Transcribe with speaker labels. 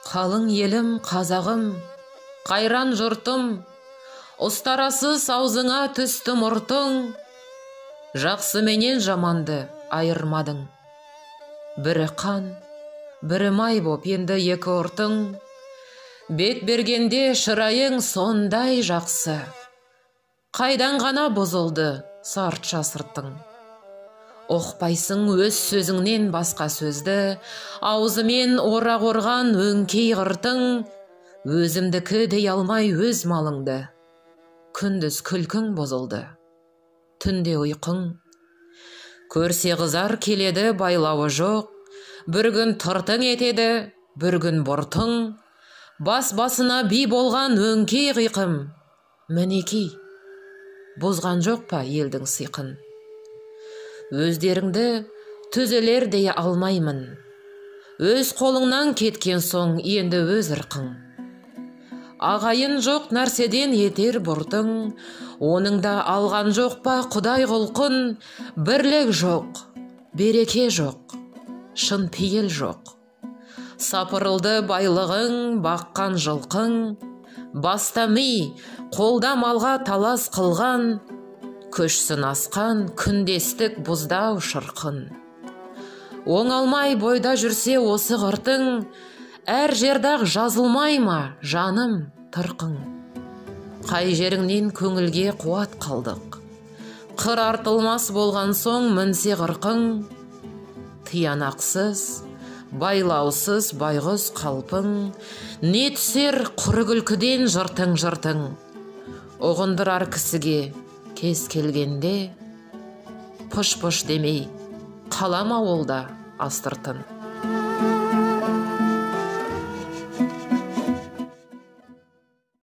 Speaker 1: Қалың елім, қазағым, қайран жұртым, ұстарасыз аузыңа түсті мұртың, жақсы менен жаманды айырмадың. Бірі қан, бірі май боп енді екі ұртың, бет бергенде шырайың сондай жақсы, қайдан ғана бұзылды сартша сыртың. Оқпайсың өз сөзіңнен басқа сөзді, аузымен орақ орған өңкей қыртың, өзімдікі дей алмай өз малыңды, күндіз күлкің бұзылды, түнде ұйқың. Көрсе қызар келеді байлауы жоқ, бір күн тыртың етеді, бір күн бұртың, бас-басына би болған өңкей қиқым, мінекей, бұзған жоқ па елдің сиқын? Өздеріңді түзелер дей алмаймын, өз қолыңнан кеткен соң енді өз ырқың. Ағайын жоқ нәрседен етер бұртың, оныңда алған жоқ па құдай құлқын? Бірлік жоқ, береке жоқ, шын пейіл жоқ. Сапырылды байлығың, баққан жылқың, баста ми, қолда малға талас қылған, көшсін асқан күндестік бұздау шырқын. Оңалмай бойда жүрсе осы қыртың, әр жердақ жазылмай ма жаным тырқың? Қай жеріңнен көңілге қуат қалдық, қыр артылмас болған соң мінсе қырқың. Тиянақсыз, байлаусыз байғұс қалпың, не түсер құры күлкіден жыртың. Ұғындырар кісіге кез келгенде, пұш-пұш демей қалама олда астыртын.